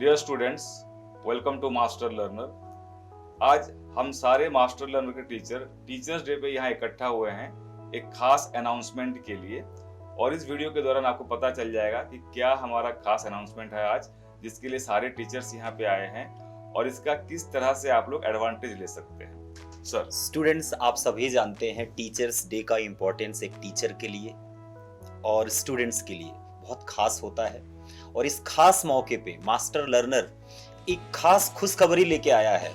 Dear students, welcome to master learner. आज हम सारे मास्टर लर्नर के टीचर्स डे पे यहाँ इकट्ठा हुए हैं एक खास अनाउंसमेंट के लिए। और इस वीडियो के दौरान आपको पता चल जाएगा कि क्या हमारा खास अनाउंसमेंट है आज, जिसके लिए सारे टीचर्स यहाँ पे आए हैं और इसका किस तरह से आप लोग एडवांटेज ले सकते हैं। सर, स्टूडेंट्स, आप सभी जानते हैं टीचर्स डे का इम्पोर्टेंस एक टीचर के लिए और स्टूडेंट्स के लिए बहुत खास होता है। और इस खास मौके पे मास्टर लर्नर एक खास खुशखबरी लेके आया है।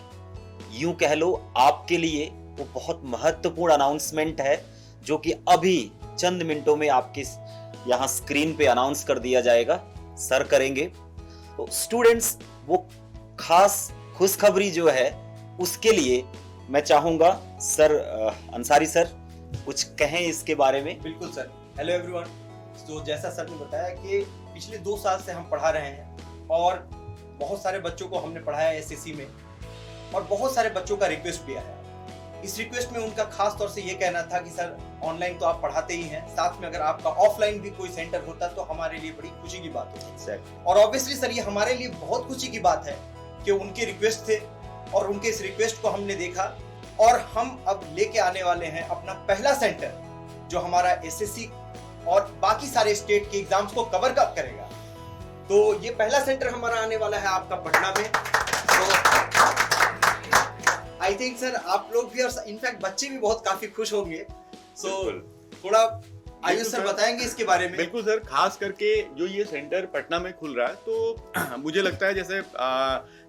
यूं कह लो, आपके लिए वो बहुत महत्वपूर्ण अनाउंसमेंट है जो कि अभी चंद मिनटों में आपके यहाँ स्क्रीन पे अनाउंस कर दिया जाएगा। सर करेंगे। तो स्टूडेंट्स, वो खास खुशखबरी जो है उसके लिए मैं चाहूंगा सर अंसारी सर कुछ कहें इसके बारे में। बिल्कुल सर। Hello everyone. तो जैसा सर ने बताया कि पिछले 2 साल से हम पढ़ा रहे हैं और बहुत सारे बच्चों को हमने पढ़ाया एसएससी में और बहुत सारे बच्चों का रिक्वेस्ट भी आया। इस रिक्वेस्ट में उनका खास तौर से ये कहना था कि सर ऑनलाइन तो आप पढ़ाते ही हैं, साथ में अगर आपका ऑफलाइन भी कोई सेंटर होता तो हमारे लिए बड़ी खुशी की बात होती। और ऑब्वियसली सर, ये हमारे लिए बहुत खुशी की बात है कि उनके रिक्वेस्ट थे और उनके इस रिक्वेस्ट को हमने देखा और हम अब लेके आने वाले हैं अपना पहला सेंटर जो हमारा एसएससी और बाकी सारे स्टेट के एग्जाम्स को कवर करेगा। तो ये पहला सेंटर हमारा आने वाला है आपका पटना में। तो आई थिंक सर आप लोग भी और इनफैक्ट बच्चे भी बहुत काफी खुश होंगे। सो थोड़ा आयुष सर बताएंगे इसके बारे में। बिल्कुल सर, खास करके जो ये सेंटर पटना में खुल रहा है तो मुझे लगता है जैसे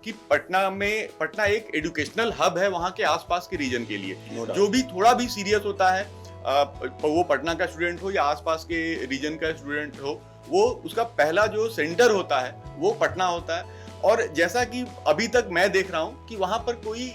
कि पटना एक एजुकेशनल हब है वहाँ के आसपास के रीजन के लिए। जो भी थोड़ा भी सीरियस होता है, वो पटना का स्टूडेंट हो या आसपास के रीजन का स्टूडेंट हो, वो उसका पहला जो सेंटर होता है वो पटना होता है। और जैसा कि अभी तक मैं देख रहा हूँ कि वहाँ पर कोई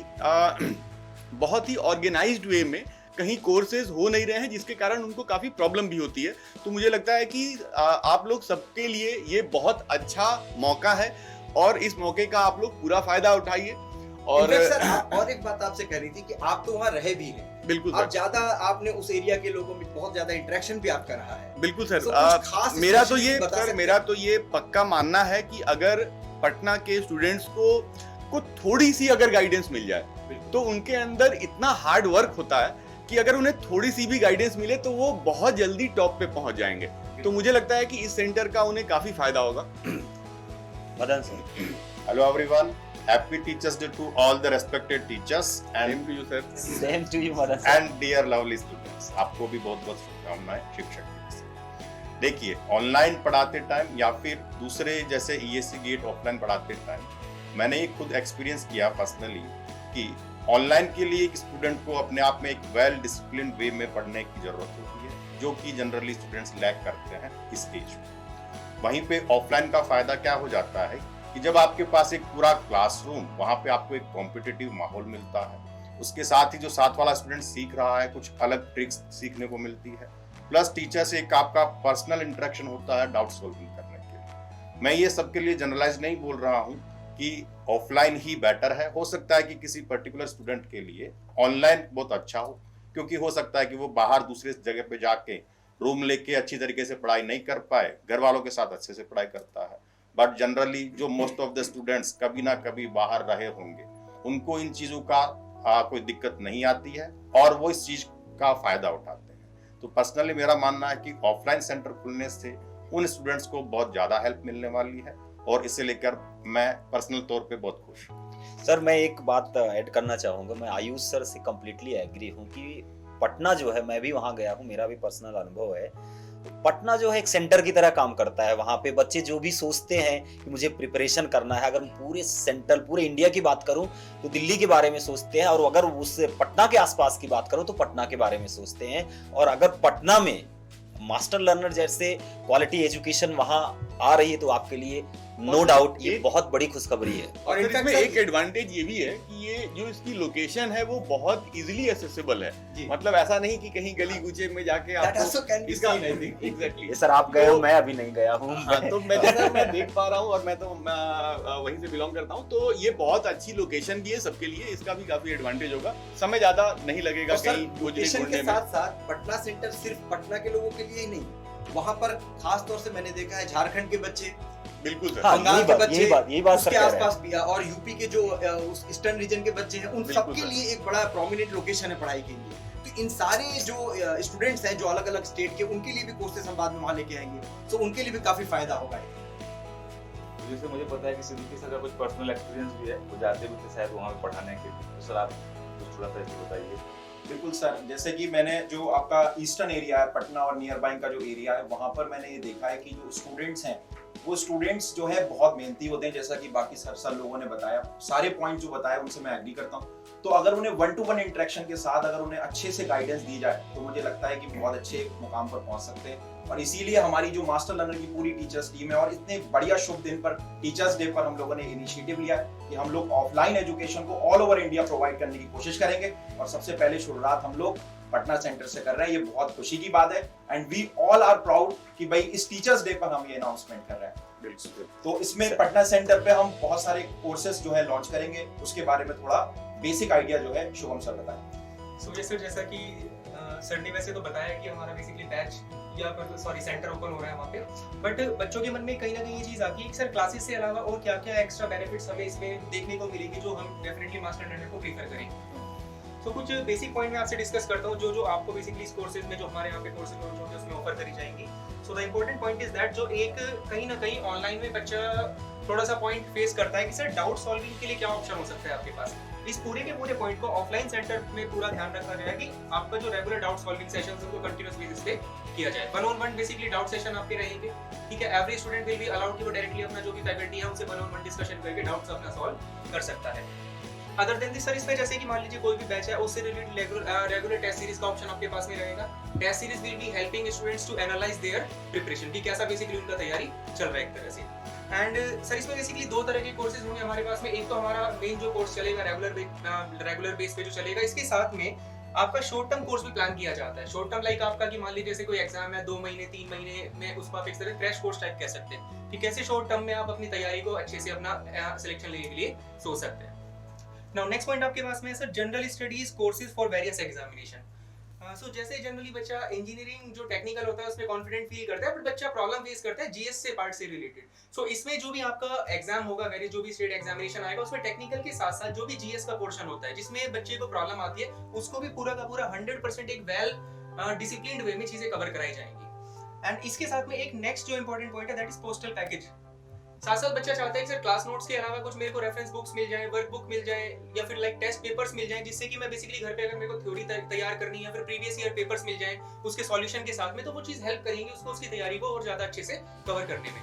बहुत ही ऑर्गेनाइज्ड वे में कहीं कोर्सेज हो नहीं रहे हैं, जिसके कारण उनको काफी प्रॉब्लम भी होती है। तो मुझे लगता है कि आप लोग सबके लिए ये बहुत अच्छा मौका है और इस मौके का आप लोग पूरा फायदा उठाइए। और सर और एक बात आपसे कह रही थी कि आप तो वहाँ रहे भी हैं। बिल्कुल आप ज्यादा, आपने उस एरिया के लोगों में बहुत ज्यादा इंटरेक्शन भी आपका रहा है। बिल्कुल सर। तो मेरा तो ये पक्का मानना है कि अगर पटना के स्टूडेंट्स को थोड़ी सी अगर गाइडेंस मिल जाए तो उनके अंदर इतना हार्ड वर्क होता है कि अगर उन्हें थोड़ी सी भी गाइडेंस मिले तो वो बहुत जल्दी टॉप पे पहुंच जाएंगे। तो मुझे लगता है कि इस सेंटर का उन्हें काफी फायदा होगा। Madan sir. Hello everyone, happy teachers day to all the respected teachers and Same to you sir. Same to you Madan sir. and dear lovely students। आपको भी बहुत बहुत शुभकामनाएं शिक्षक दिवस की। देखिए, ऑनलाइन पढ़ाते टाइम या फिर दूसरे जैसे ईएससी गेट ऑफलाइन पढ़ाते टाइम मैंने ये खुद एक्सपीरियंस किया पर्सनली कि ऑनलाइन के लिए एक स्टूडेंट को अपने आप में एक वेल डिसिप्लिन वे में पढ़ने की जरूरत होती है, जो कि जनरली स्टूडेंट्स लैक करते हैं इस एज में। वहीं पे ऑफलाइन का फायदा क्या हो जाता है कि जब आपके पास एक पूरा क्लासरूम, वहाँ पे आपको एक कॉम्पिटिटिव माहौल मिलता है, उसके साथ ही जो साथ वाला स्टूडेंट सीख रहा है कुछ अलग ट्रिक्स सीखने को मिलती है, प्लस टीचर से एक आपका पर्सनल इंटरेक्शन होता है डाउट सॉल्विंग करने के लिए। मैं ये सबके लिए जनरलाइज नहीं बोल रहा हूँ कि ऑफलाइन ही बेटर है। हो सकता है कि किसी पर्टिकुलर स्टूडेंट के लिए ऑनलाइन बहुत अच्छा हो, क्योंकि हो सकता है कि वो बाहर दूसरे जगह पे जाके रूम लेके अच्छी तरीके से पढ़ाई नहीं कर पाए, घर वालों के साथ अच्छे से पढ़ाई करता है। बट जनरली जो मोस्ट ऑफ द स्टूडेंट्स कभी ना कभी बाहर रहे होंगे, उनको इन चीज़ों का कोई दिक्कत नहीं आती है और वो इस चीज़ का फायदा उठाते हैं। तो पर्सनली मेरा मानना है कि ऑफलाइन सेंटर खुलने से उन स्टूडेंट्स को बहुत ज़्यादा हेल्प मिलने वाली है और इसे लेकर मैं पर्सनल तौर पे बहुत खुश हूँ। सर, मैं एक बात ऐड करना चाहूँगा। मैं आयुष सर से कम्प्लीटली एग्री हूँ कि पटना जो है, मैं भी वहाँ गया हूँ, मेरा भी पर्सनल अनुभव है। पटना जो है एक सेंटर की तरह काम करता है। वहाँ पे बच्चे जो भी सोचते हैं कि मुझे प्रिपरेशन करना है, अगर पूरे इंडिया की बात करूँ तो दिल्ली के बारे में सोचते हैं, और अगर उससे पटना के आसपास की बात करूँ तो पटना के बारे में सोचते हैं। और अगर पटना में मास्टर लर्नर जैसे क्वालिटी एजुकेशन वहाँ आ रही है तो आपके लिए नो डाउट ये बहुत बड़ी खुशखबरी है। और इसमें एक एडवांटेज ये भी है कि ये जो इसकी लोकेशन है वो बहुत इजीली एक्सेसिबल है। मतलब ऐसा नहीं कि कहीं गली कूचे में जाके आपको इसका एग्जैक्टली। सर आप गए हो, मैं अभी नहीं गया हूँ। तो मैं देख पा रहा हूँ और मैं वहीं से बिलोंग करता हूँ, तो ये बहुत अच्छी लोकेशन भी है सबके लिए। इसका भी काफी एडवांटेज होगा, समय ज्यादा नहीं लगेगा कहीं लोकेशन के साथ साथ पटना सेंटर सिर्फ पटना के लोगों के लिए ही नहीं, वहाँ पर खास तौर से मैंने देखा है झारखंड के बच्चे, बिल्कुल सर। हाँ, बंगाल यही के बात- बच्चे, यही बात सर उसके कह रहे हैं। आसपास भी है, और यूपी के जो उस ईस्टर्न रीजन के बच्चे हैं, उन बिल्कुल सबके सर। लिए एक बड़ा प्रोमिनेंट लोकेशन है पढ़ाई के लिए। तो इन सारे जो स्टूडेंट्स हैं जो अलग अलग स्टेट के, उनके लिए भी कोर्सेज हम बाद में वहाँ लेके आएंगे, तो उनके लिए भी काफी फायदा होगा। तो जैसे मुझे पता है कि सिद्दीकी सर का कुछ पर्सनल एक्सपीरियंस भी है, वो जाते भी थे शायद वहाँ पे पढ़ाने के लिए, तो सर आप कुछ थोड़ा सा इसको बताइए। बिल्कुल सर, जैसे कि मैंने जो आपका ईस्टर्न एरिया है, पटना और नियर बाई का जो एरिया है, वहाँ पर मैंने ये देखा है कि जो स्टूडेंट्स हैं वो स्टूडेंट्स जो है बहुत मेहनती होते हैं। जैसा कि बाकी सर लोगों ने बताया, सारे पॉइंट जो बताया उनसे मैं एग्री करता हूँ। तो अगर उन्हें 1-to-1 इंटरेक्शन के साथ अगर उन्हें अच्छे से गाइडेंस दी जाए तो मुझे लगता है कि बहुत अच्छे मुकाम पर पहुंच सकते हैं। और इसीलिए हमारी जो मास्टर लर्नर की पूरी टीचर्स टीम है, और इतने बढ़िया शुभ दिन पर, टीचर्स डे पर, हम लोगों ने इनिशिएटिव लिया है कि हम लोग ऑफलाइन एजुकेशन को ऑल ओवर इंडिया प्रोवाइड करने की कोशिश करेंगे। और सबसे पहले शुरुआत हम लोग पटना सेंटर से कर रहे हैं। ये बहुत खुशी की बात है, and we all are proud कि भाई इस टीचर्स डे पर हम ये अनाउंसमेंट कर रहे हैं। बिल्कुल। तो इसमें पटना सेंटर पे हम बहुत सारे कोर्सेज जो है लॉन्च करेंगे, उसके बारे में थोड़ा बेसिक आइडिया जो है शुभम सर बताएं। सो जैसा कि सर ने वैसे तो बताया कि हमारा बेसिकली बैच या फिर सॉरी सेंटर ओपन हो रहा है वहाँ पे, बट बच्चों के मन में कहीं ना कहीं ये चीज़ आती है कि सर क्लासेस से अलावा और क्या क्या एक्स्ट्रा बेनिफिट्स हमें इसमें देखने को मिलेंगे जो हम डेफिनेटली मास्टर लर्नर को प्रीफर करेंगे। तो कुछ बेसिक पॉइंट मैं आपसे डिस्कस करता हूँ जो आपको बेसिकली इस कोर्सेज में, जो हमारे यहाँ पे कोर्सेज लॉन्च होंगे उसमें ऑफर करी जाएंगी। So the important point is that जो एक कहीं ना कहीं ऑनलाइन में बच्चा थोड़ा सा पॉइंट फेस करता है कि सर डाउट सॉल्विंग के लिए क्या ऑप्शन हो सकता है आपके पास। इस पूरे के पूरे पॉइंट को ऑफलाइन सेंटर में पूरा ध्यान रखा गया है कि आपका जो रेगुलर डाउट सॉल्विंग सेशंस उनको कंटिन्यूअस बेसिस पे किया जाए। 1-on-1 बेसिकली डाउट सेशन आपके रहेंगे, ठीक है। Every student will be allowed कि वो डायरेक्टली अपना जो भी फैकल्टी है उनसे 1-on-1 डिस्कशन करके डाउट्स अपना सॉल्व कर सकता है। अदर देन दिस सर, इसमें जैसे कि मान लीजिए कोई भी बैच है, उससे रिलेटेड रेगुलर टेस्ट सीरीज का ऑप्शन आपके पास में रहेगा। Test series will be helping students to analyse their preparation कि कैसा बेसिकली उनका तैयारी चल रहा है एक तरह से। एंड सर इसमें बेसिकली दो तरह के कोर्सेज होंगे हमारे पास में। एक तो हमारा मेन जो कोर्स चलेगा रेगुलर बेस पे जो चलेगा, इसके साथ में आपका शॉर्ट टर्म कोर्स भी प्लान किया जाता है। शॉर्ट टर्म लाइक आपका कि मान लीजिए जैसे कोई एग्जाम है 2 महीने 3 महीने में, उसको आप एक तरह क्रैश कोर्स टाइप कह सकते हैं कि कैसे शॉर्ट टर्म में आप अपनी तैयारी को अच्छे से अपना सिलेक्शन लेने के लिए सोच सकते हैं। नाउ नेक्स्ट पॉइंट आपके पास में है sir general studies courses for various examination. So जैसे जनरली बच्चा इंजीनियरिंग जो टेक्निकल होता है उसमें कॉन्फिडेंट फील करता है, बट बच्चा प्रॉब्लम फेस करता है जीएस से पार्ट से रिलेटेड। सो इसमें जो भी आपका एग्जाम होगा, वेरियस जो भी स्टेट एग्जामिनेशन आएगा, उसमें टेक्निकल के साथ साथ जो भी जीएस का पोर्शन होता है जिसमें बच्चे को प्रॉब्लम आती है, उसको भी पूरा का पूरा 100% एक वेल डिसिप्लिन्ड वे में चीजें कवर कराई जाएंगी। एंड इसके साथ में एक नेक्स्ट जो इंपॉर्टेंट पॉइंट है दैट इज पोस्टल पैकेज। साथ साथ बच्चा चाहता है कि सर क्लास नोट्स के अलावा कुछ मेरे को रेफरेंस बुक्स मिल जाए, वर्क बुक मिल जाए, या फिर लाइक टेस्ट पेपर्स मिल जाए, जिससे कि मैं बेसिकली घर पे अगर मेरे को थ्योरी तैयार करनी है या फिर प्रीवियस ईयर पेपर्स मिल जाए उसके सॉल्यूशन के साथ में, तो वो चीज हेल्प करेंगी उसको उसकी तैयारी को और ज्यादा अच्छे से कवर करने में।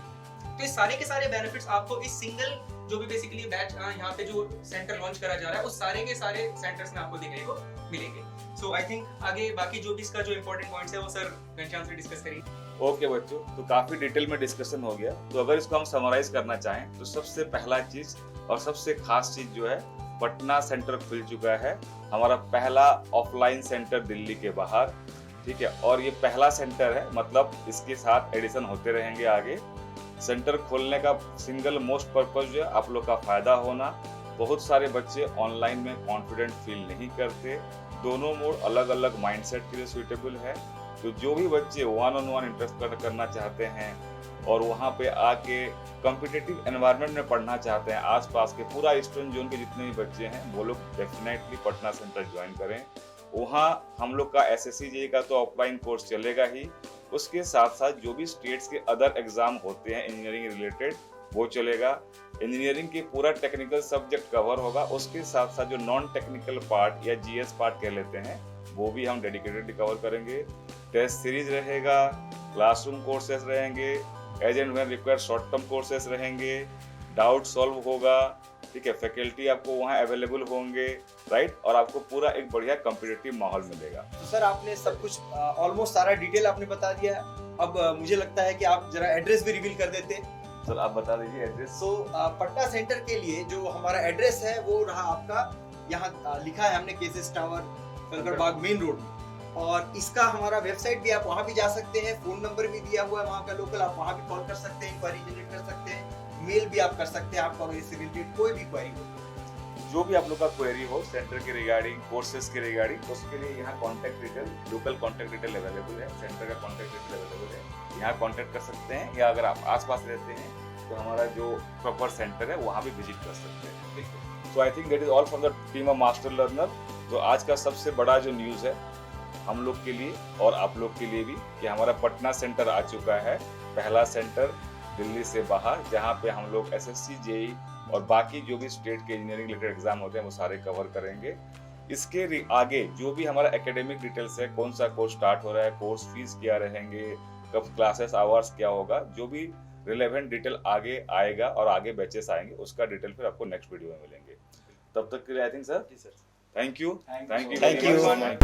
तो इस सारे के सारे बेनिफिट्स आपको इस सिंगल जो भी बेसिकली बैच यहाँ पे जो सेंटर लॉन्च करा जा रहा है उस सारे के सारे सेंटर्स में आपको देखने को मिलेंगे। सो आई थिंक आगे बाकी जो भी इसका जो इंपॉर्टेंट पॉइंट्स है वो सर घनश्याम से डिस्कस करेंगे। ओके बच्चों, तो काफी डिटेल में डिस्कशन हो गया। तो अगर इसको हम समराइज करना चाहें तो सबसे पहला चीज और सबसे खास चीज जो है, पटना सेंटर खुल चुका है, हमारा पहला ऑफलाइन सेंटर दिल्ली के बाहर, ठीक है। और ये पहला सेंटर है, मतलब इसके साथ एडिशन होते रहेंगे आगे। सेंटर खोलने का सिंगल मोस्ट पर्पज जो है आप लोग का फायदा होना। बहुत सारे बच्चे ऑनलाइन में कॉन्फिडेंट फील नहीं करते, दोनों मोड अलग अलग माइंडसेट के लिए सुइटेबल है। तो जो भी बच्चे 1-on-1 इंटरेस्ट करना चाहते हैं और वहाँ पे आके कॉम्पिटिटिव एनवायरनमेंट में पढ़ना चाहते हैं, आसपास के पूरा ईस्टर्न जोन के जितने भी बच्चे हैं वो लोग डेफिनेटली पटना सेंटर ज्वाइन करें। वहाँ हम लोग का SSC JEE का तो ऑफलाइन कोर्स चलेगा ही, उसके साथ साथ जो भी स्टेट्स के अदर एग्जाम होते हैं इंजीनियरिंग रिलेटेड वो चलेगा। इंजीनियरिंग के पूरा टेक्निकल सब्जेक्ट कवर होगा, उसके साथ साथ जो नॉन टेक्निकल पार्ट या GS पार्ट कह लेते हैं वो भी हम डेडिकेटेडली कवर करेंगे। टेस्ट सीरीज रहेगा, क्लासरूम कोर्सेज रहेंगे, as and when required short term courses रहेंगे, डाउट सॉल्व होगा, ठीक है। फैकल्टी आपको वहाँ अवेलेबल होंगे, राइट, और आपको पूरा एक बढ़िया कॉम्पिटिटिव माहौल मिलेगा। तो सर आपने सब कुछ ऑलमोस्ट सारा डिटेल आपने बता दिया। अब मुझे लगता है कि आप जरा एड्रेस भी रिवील कर देते। सर आप बता दीजिए एड्रेस। सो पटना सेंटर के लिए जो हमारा एड्रेस है वो रहा आपका, यहाँ लिखा है हमने cases tower, Kankarbagh main road में। और इसका हमारा वेबसाइट भी, आप वहाँ भी जा सकते हैं, फोन नंबर भी दिया हुआ है वहाँ का लोकल, आप वहाँ भी कॉल कर सकते हैं, इंक्वायरी जनरेट कर सकते हैं, मेल भी आप कर सकते हैं, आपका इससे रिलेटेड कोई भी क्वेरी हो। जो भी आप लोग का क्वेरी हो सेंटर के रिगार्डिंग, कोर्सेज के रिगार्डिंग, उसके लिए यहाँ contact detail, local contact detail available है, सेंटर का कॉन्टैक्ट डिटेल अवेलेबल है, यहाँ कॉन्टैक्ट कर सकते हैं। या अगर आप आसपास रहते हैं तो हमारा जो प्रॉपर सेंटर है वहाँ भी विजिट कर सकते हैं। So I think that is all from the team of master learner. तो आज का सबसे बड़ा जो न्यूज़ है हम लोग के लिए और आप लोग के लिए भी कि हमारा पटना सेंटर आ चुका है, पहला सेंटर दिल्ली से बाहर, जहाँ पे हम लोग एसएससी, जेई और बाकी जो भी स्टेट के इंजीनियरिंग रिलेटेड एग्जाम होते हैं वो सारे कवर करेंगे। इसके आगे जो भी हमारा एकेडमिक डिटेल्स है, कौन सा कोर्स स्टार्ट हो रहा है, कोर्स फीस क्या रहेंगे, कब क्लासेस आवर्स क्या होगा, जो भी रिलेवेंट डिटेल आगे आएगा और आगे बैचेस आएंगे उसका डिटेल फिर आपको नेक्स्ट वीडियो में मिलेंगे। तब तक के लिए I think sir thank you Thank you. very much.